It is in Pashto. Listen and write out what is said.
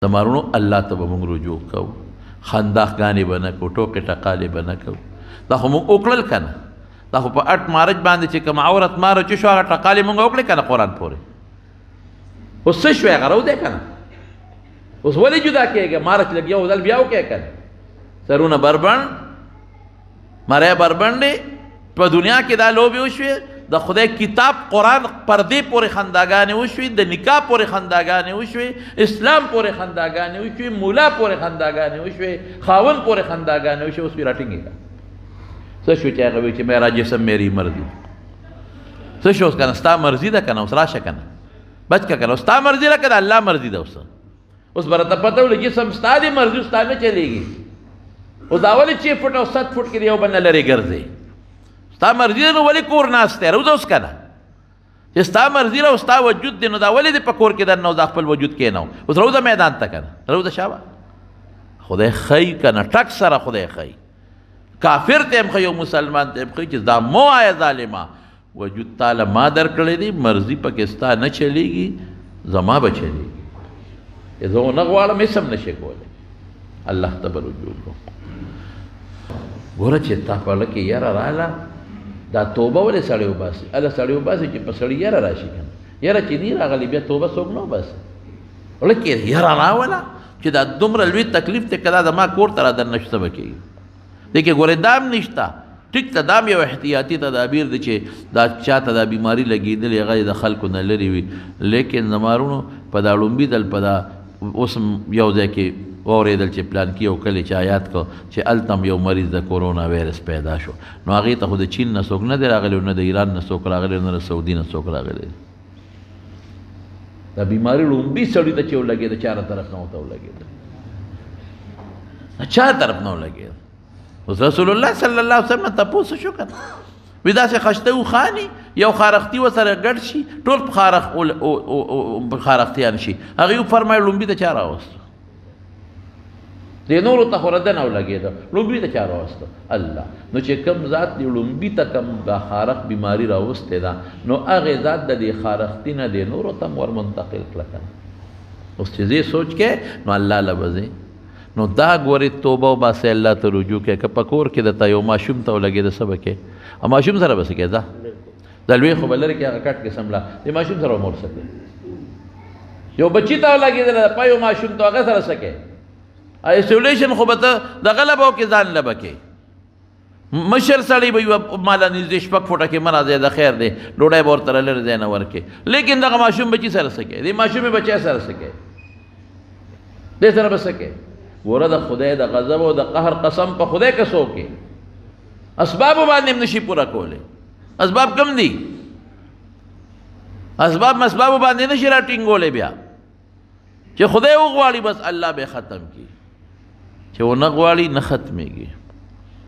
زمارونو الله ته به موږ رجوع کوو، خنداغانې به نه کوو، ټوکې ټقالې به نه کوو. دا خو موږ وکړل که نه؟ دا خو په اټ مارج باندې چې کوم عورت مارچ شو هغه ټقالې موږ وکړې که نه قرآن پورې؟ اوس څه شوی هغه راودی که نه؟ اوس ولې جدا کېږي؟ مارچ لګ یو ځل بیا وکړې که نه؟ سرونه بربند، مری بربندې، په دنیا کې دا لوبې وشوې، د خدای کتاب قرآن پردې پورې خنداګانې وشوې، د نکاح پورې خنداګانې وشوې، اسلام پورې خنداګانې وشوې، مولا پورې خنداګانې وشوې، خاون پورې خنداګانې وشوې. اوس بیا راټینګېږه څه شو چې هغه وایي چې میرا جسم میری مرضی؟ څه شو اوس که نه؟ ستا مرضي ده که نه؟ اوس راشه که نه بچ که که نه؟ ستا مرضي ده که د الله مرضي ده؟ اوس به راته پته ولګي جسم ستا دی، مرضي ستا نه چلېږي. اوس دا ولې 6 فټ او 7 فټ کې د یو بل نه لرې ګرځې؟ ستا مرضي ده نو ولې کور ناست دی؟ روځه اوس که نه؟ چې ستا مرضي ده او ستا وجود دی نو دا ولې دې په کور کې دننه او دا خپل وجود کېنو؟ اوس روځه میدان ته که نه؟ روځه شابه خدای ښیي که نه؟ ټک سره خدای ښیي. کافر ته هم ښیي او مسلمان ته هم ښیي چې دا مو وایه ظالمه، وجود تاله ما درکړی دی، مرضي پکې ستا نه چلېږي، زما به چلېږي. زه ونه غواړم هېڅ هم نشې کولی. الله ته به رجوع کوم. ګوره چې تا په زړه کې یره راغله، دا توبه ولې سړی وباسي؟ هله سړی وباسي چې په سړي یره راشي که نه؟ یره چې نی راغلی بیا توبه څوک نه وباسي. زړه کې یره راوله چې دا دومره لوی تکلیف دی که دا زما کور ته رادننه شو څه به کېږي؟ دی کې ګورې دام نشته. ټیک ته دام یو احتیاطي تدابیر دی چې دا چاته دا بیماري لګېدلې هغه د خلکو نه لرې وي. لیکن زمارونو په دا ړومبي دل په دا اوس یو ځای کې واورېدل چې پلان کې یو کلی چې آیات کو چې هلته هم یو مریض د کورونا وایرس پیدا شو. نو هغې ته خو د چین نه څوک نه دی راغلی، نه د ایران نه څوک راغلی، نه د سعودي نه څوک راغلی. دا بیماري ړومبي سړي ته چې ولګېده چاره طرف نه ورته ولګېده، چا طرف نه ولګېده. اوس رسول الله صلی الله علیه وسلم تپوس شو که نه؟ وي داسې خشته وخاني یو خارښتي ورسره ګډ شي، ټول په خارښتیان شي. هغې وفرمایل ړومبي ته چا راوسته؟ دې نورو ته خو رده نه ولګېده، ړومبي ته چا راوسته؟ الله. نو چې کوم ذات دې ړومبي ته کوم دا خارښ بیماري راوستې ده، نو هغې ذات د دې خارښتي نه دې نورو ته هم ور منتقل کړه که نه؟ اوس چې زه سوچ کې نو الله له به ځې. نو دا ګورې توبه وباسئ، الله ته رجوع کې. که په کور کې درته یو ماشوم ته ولګېده څه به کوې؟ او ماشوم سره به څه کوې؟ دا لوی خو به لرې کې هغه کټ کې سمله، دې ماشوم سره به مور څه کوې؟ یو بچي ته ولګېدله په یو ماشوم ته هغه سره څه کوې؟ ایسولیشن خو به ته دغه له به وکړې، ځان له به کوې. مشر سړی به یوه ماله نږدې 6 فوټه کې مه راځې، د خیر دی ډوډۍ به ورته لرې ځای نه ورکړې. لیکن دغه ماشوم بچي سره څه کوې؟ دې ماشومې بچی سره څه کوې؟ دې سره به څه کوې؟ ګوره د خدای د غضب او د قهر قسم په خدای که څوک کې اسبابو باندې هم نشي پوره کولی. اسباب کم دي؟ اسبابو باندې نشي راټینګولی. بیا چې خدای وغواړي بس الله به ختم کړي، چې ونه غواړي نه ختمېږي.